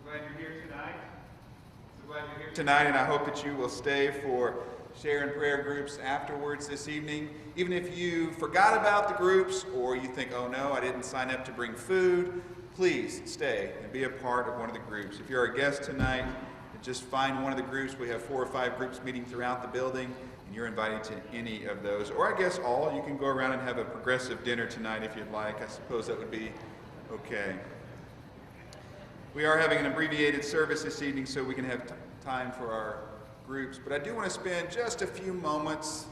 glad you're here tonight. So glad you're here tonight, and I hope that you will stay for share and prayer groups afterwards this evening. Even if you forgot about the groups or you think, oh no, I didn't sign up to bring food, please stay and be a part of one of the groups. If you're a guest tonight, just find one of the groups. We have 4 or 5 groups meeting throughout the building, and you're invited to any of those. Or I guess all. You can go around and have a progressive dinner tonight if you'd like. I suppose that would be okay. We are having an abbreviated service this evening so we can have time for our groups. But I do want to spend just a few moments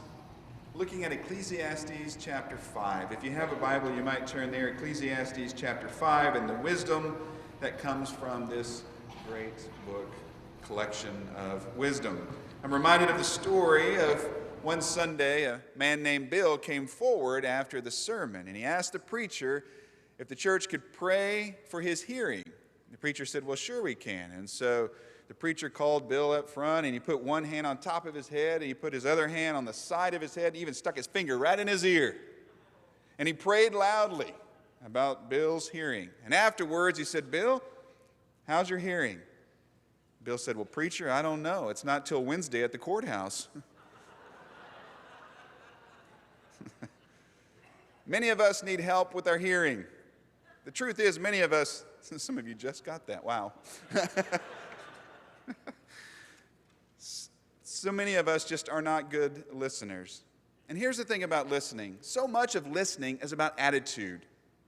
looking at Ecclesiastes chapter 5. If you have a Bible, you might turn there. Ecclesiastes chapter 5 and the wisdom that comes from this great book. Collection of wisdom. I'm reminded of the story of one Sunday, a man named Bill came forward after the sermon, and he asked the preacher if the church could pray for his hearing. The preacher said, well, sure we can. And so the preacher called Bill up front, and he put one hand on top of his head, and he put his other hand on the side of his head, and even stuck his finger right in his ear. And he prayed loudly about Bill's hearing. And afterwards he said, Bill, how's your hearing? Bill said, well, preacher, I don't know. It's not till Wednesday at the courthouse. Many of us need help with our hearing. The truth is, many of us, some of you just got that, wow. So many of us just are not good listeners. And here's the thing about listening. So much of listening is about attitude.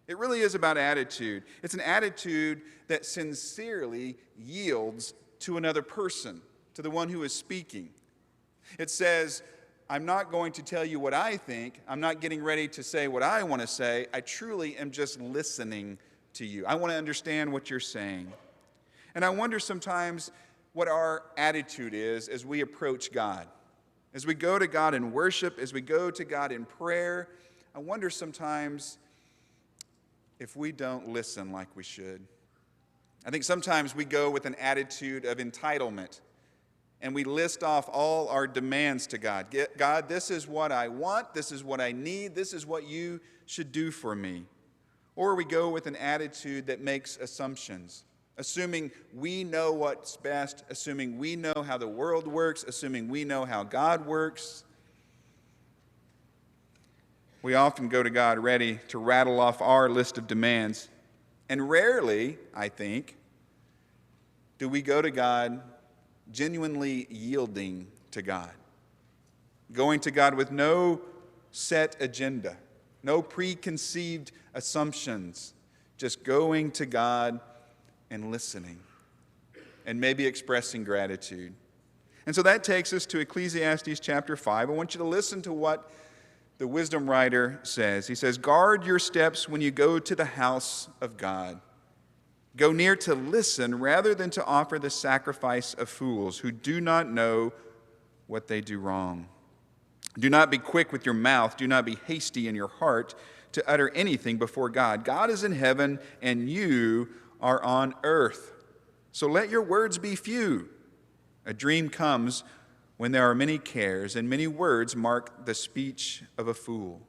It really is about attitude. It's an attitude that sincerely yields to another person, to the one who is speaking. It says, I'm not going to tell you what I think. I'm not getting ready to say what I want to say. I truly am just listening to you. I want to understand what you're saying. And I wonder sometimes what our attitude is as we approach God. As we go to God in worship, as we go to God in prayer, I wonder sometimes if we don't listen like we should. I think sometimes we go with an attitude of entitlement, and we list off all our demands to God. God, this is what I want, this is what I need, this is what you should do for me. Or we go with an attitude that makes assumptions, assuming we know what's best, assuming we know how the world works, assuming we know how God works. We often go to God ready to rattle off our list of demands. And rarely, I think, do we go to God genuinely yielding to God. Going to God with no set agenda, no preconceived assumptions, just going to God and listening, and maybe expressing gratitude. And so that takes us to Ecclesiastes chapter 5. I want you to listen to what the wisdom writer says. He says, guard your steps when you go to the house of God. Go near to listen rather than to offer the sacrifice of fools who do not know what they do wrong. Do not be quick with your mouth. Do not be hasty in your heart to utter anything before God. God is in heaven and you are on earth. So let your words be few. A dream comes when there are many cares, and many words mark the speech of a fool.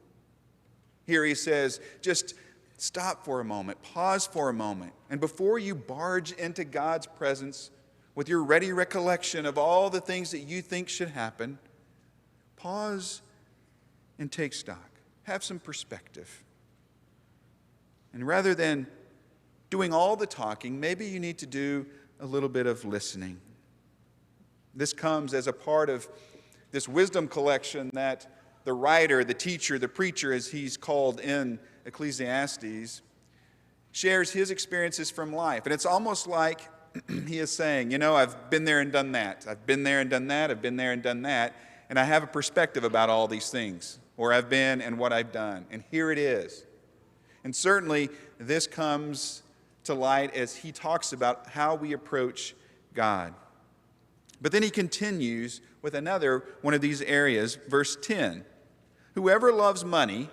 Here he says, just stop for a moment, pause for a moment, and before you barge into God's presence with your ready recollection of all the things that you think should happen, pause and take stock. Have some perspective. And rather than doing all the talking, maybe you need to do a little bit of listening. This comes as a part of this wisdom collection that the writer, the teacher, the preacher, as he's called in Ecclesiastes, shares his experiences from life. And it's almost like he is saying, you know, I've been there and done that. I've been there and done that. I've been there and done that. And I have a perspective about all these things, where I've been and what I've done. And here it is. And certainly this comes to light as he talks about how we approach God. But then he continues with another one of these areas, verse 10. Whoever loves money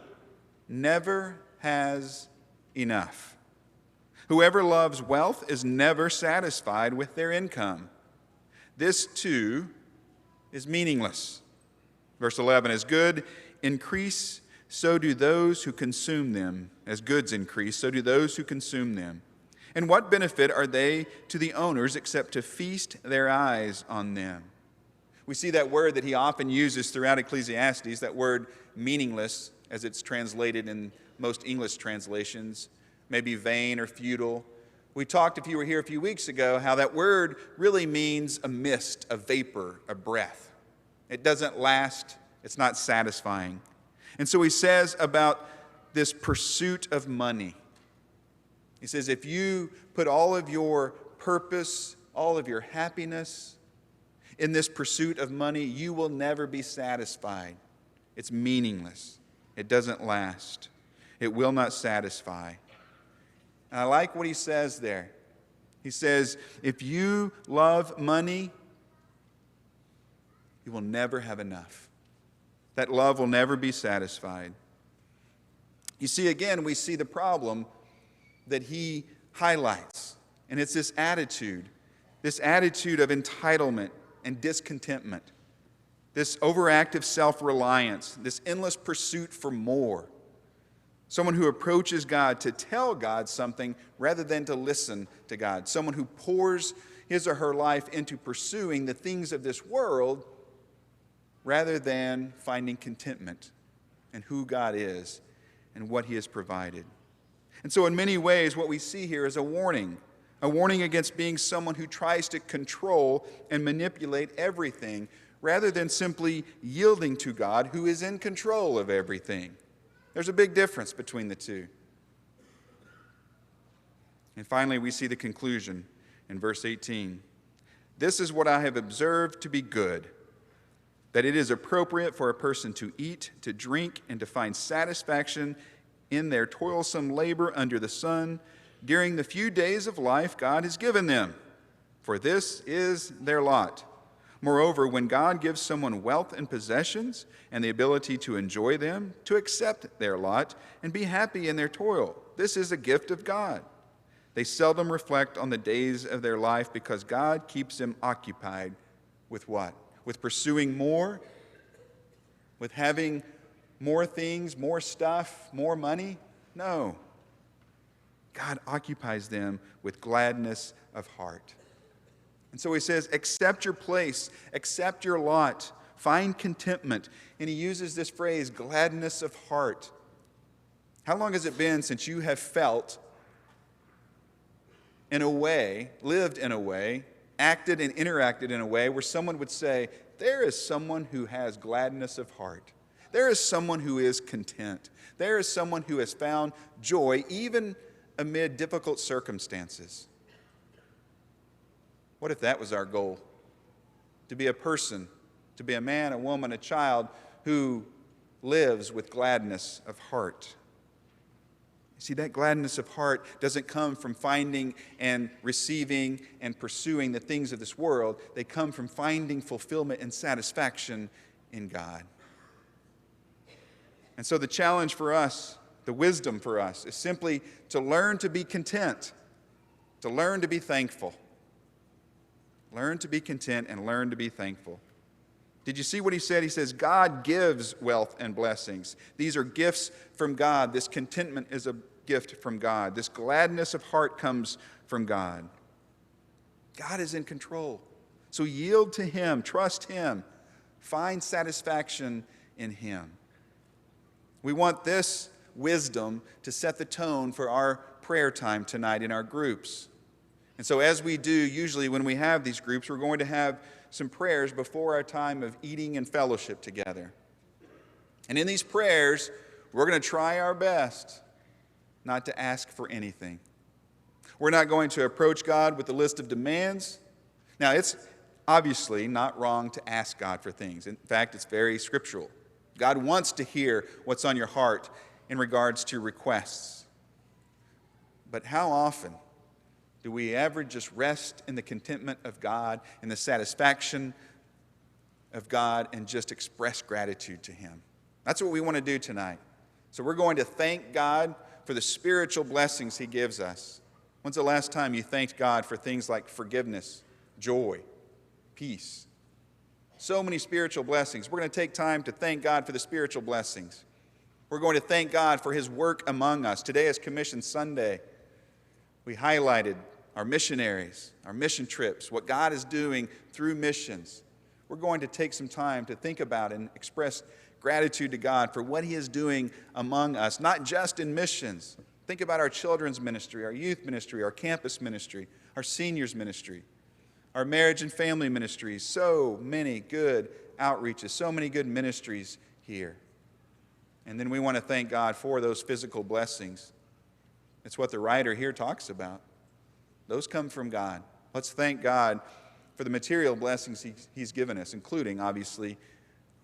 never has enough. Whoever loves wealth is never satisfied with their income. This too is meaningless. Verse 11, as goods increase, so do those who consume them. As goods increase, so do those who consume them. And what benefit are they to the owners except to feast their eyes on them? We see that word that he often uses throughout Ecclesiastes, that word meaningless, as it's translated in most English translations, maybe vain or futile. We talked, if you were here a few weeks ago, how that word really means a mist, a vapor, a breath. It doesn't last. It's not satisfying. And so he says about this pursuit of money. He says, if you put all of your purpose, all of your happiness in this pursuit of money, you will never be satisfied. It's meaningless. It doesn't last. It will not satisfy. And I like what he says there. He says, if you love money, you will never have enough. That love will never be satisfied. You see, again, we see the problem that he highlights. And it's this attitude of entitlement and discontentment, this overactive self-reliance, this endless pursuit for more. Someone who approaches God to tell God something rather than to listen to God. Someone who pours his or her life into pursuing the things of this world rather than finding contentment in who God is and what he has provided. And so in many ways, what we see here is a warning against being someone who tries to control and manipulate everything rather than simply yielding to God, who is in control of everything. There's a big difference between the two. And finally, we see the conclusion in verse 18. This is what I have observed to be good, that it is appropriate for a person to eat, to drink, and to find satisfaction in their toilsome labor under the sun during the few days of life God has given them, for this is their lot. Moreover, when God gives someone wealth and possessions and the ability to enjoy them, to accept their lot and be happy in their toil, this is a gift of God. They seldom reflect on the days of their life because God keeps them occupied with what? With pursuing more? With having more things, more stuff, more money? No. God occupies them with gladness of heart. And so he says, accept your place, accept your lot, find contentment. And he uses this phrase, gladness of heart. How long has it been since you have felt in a way, lived in a way, acted and interacted in a way where someone would say, there is someone who has gladness of heart. There is someone who is content. There is someone who has found joy even amid difficult circumstances. What if that was our goal? To be a person, to be a man, a woman, a child who lives with gladness of heart. You see, that gladness of heart doesn't come from finding and receiving and pursuing the things of this world. They come from finding fulfillment and satisfaction in God. And so the challenge for us, the wisdom for us, is simply to learn to be content, to learn to be thankful. Learn to be content and learn to be thankful. Did you see what he said? He says, God gives wealth and blessings. These are gifts from God. This contentment is a gift from God. This gladness of heart comes from God. God is in control. So yield to him, trust him, find satisfaction in him. We want this wisdom to set the tone for our prayer time tonight in our groups. And so as we do, usually when we have these groups, we're going to have some prayers before our time of eating and fellowship together. And in these prayers, we're going to try our best not to ask for anything. We're not going to approach God with a list of demands. Now, it's obviously not wrong to ask God for things. In fact, it's very scriptural. God wants to hear what's on your heart in regards to requests. But how often do we ever just rest in the contentment of God, in the satisfaction of God, and just express gratitude to him? That's what we want to do tonight. So we're going to thank God for the spiritual blessings he gives us. When's the last time you thanked God for things like forgiveness, joy, peace? So many spiritual blessings. We're going to take time to thank God for the spiritual blessings. We're going to thank God for his work among us. Today is Commission Sunday. We highlighted our missionaries, our mission trips, what God is doing through missions. We're going to take some time to think about and express gratitude to God for what He is doing among us, not just in missions. Think about our children's ministry, our youth ministry, our campus ministry, our seniors ministry, our marriage and family ministries. So many good outreaches, so many good ministries here. And then we want to thank God for those physical blessings. It's what the writer here talks about. Those come from God. Let's thank God for the material blessings He's given us, including, obviously,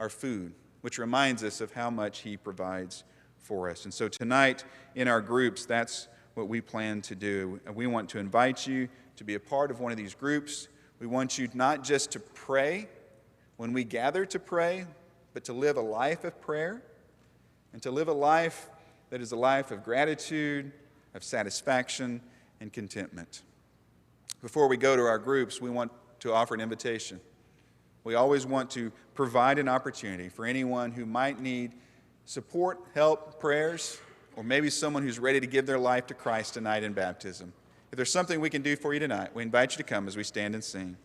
our food, which reminds us of how much He provides for us. And so tonight in our groups, that's what we plan to do. And we want to invite you to be a part of one of these groups. We want you not just to pray when we gather to pray, but to live a life of prayer and to live a life that is a life of gratitude, of satisfaction, and contentment. Before we go to our groups, we want to offer an invitation. We always want to provide an opportunity for anyone who might need support, help, prayers, or maybe someone who's ready to give their life to Christ tonight in baptism. If there's something we can do for you tonight, we invite you to come as we stand and sing.